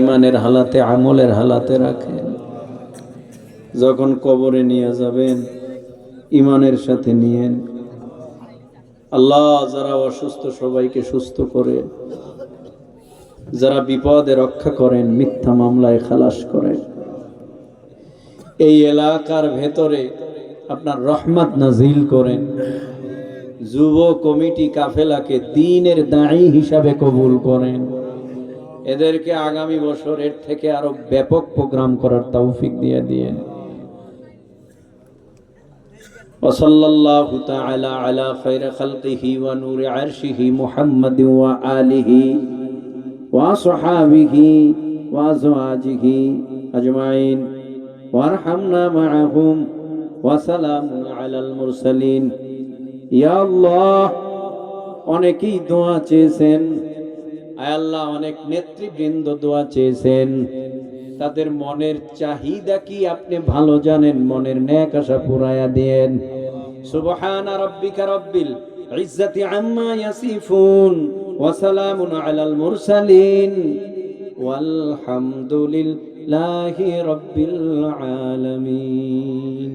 ইমানের হালাতে আমলের হালাতে রাখেন। যখন কবরে নিয়ে যাবেন ইমানের সাথে নিয়েন। আল্লাহ যারা অসুস্থ সবাইকে সুস্থ করেন, যারা বিপদে রক্ষা করেন, মিথ্যা মামলায় খালাস করেন। এই এলাকার ভেতরে আপনার রহমত নাজিল করেন। যুব কমিটি কাফেলাকে দ্বীনের দাঈ হিসাবে কবুল করেন। এদেরকে আগামী বছর এর থেকে আরো ব্যাপক প্রোগ্রাম করার তৌফিক দিয়ে দিয়েন। ওয়াসাল্লাল্লাহু তাআলা আলা খায়রি খালকিহি ওয়া নূরি আরশিহি মুহাম্মাদিন ওয়া আলিহি ওয়া সাহাবিহি ওয়া আজওয়াজিহি আজমাইন ওয়ারহামনা মাআহুম ওয়া সালামুন আলাল মুরসালিন। ইয়া আল্লাহ, অনেকেই দোয়া চেয়েছেন। আয় আল্লাহ, অনেক নেতৃবৃন্দ দোয়া চেয়েছেন। তাদের মনের চাহিদা কি আপনি ভালো জানেন। মনের নেক আশা পুরায়া দেন। সুবহানা রাব্বিকা রাব্বিল ইজ্জাতি আম্মা ইয়াসিফুন ওয়া সালামুন আলাল মুরসালিন ওয়ালহামদুলিল্লাহি রাব্বিল আলামিন।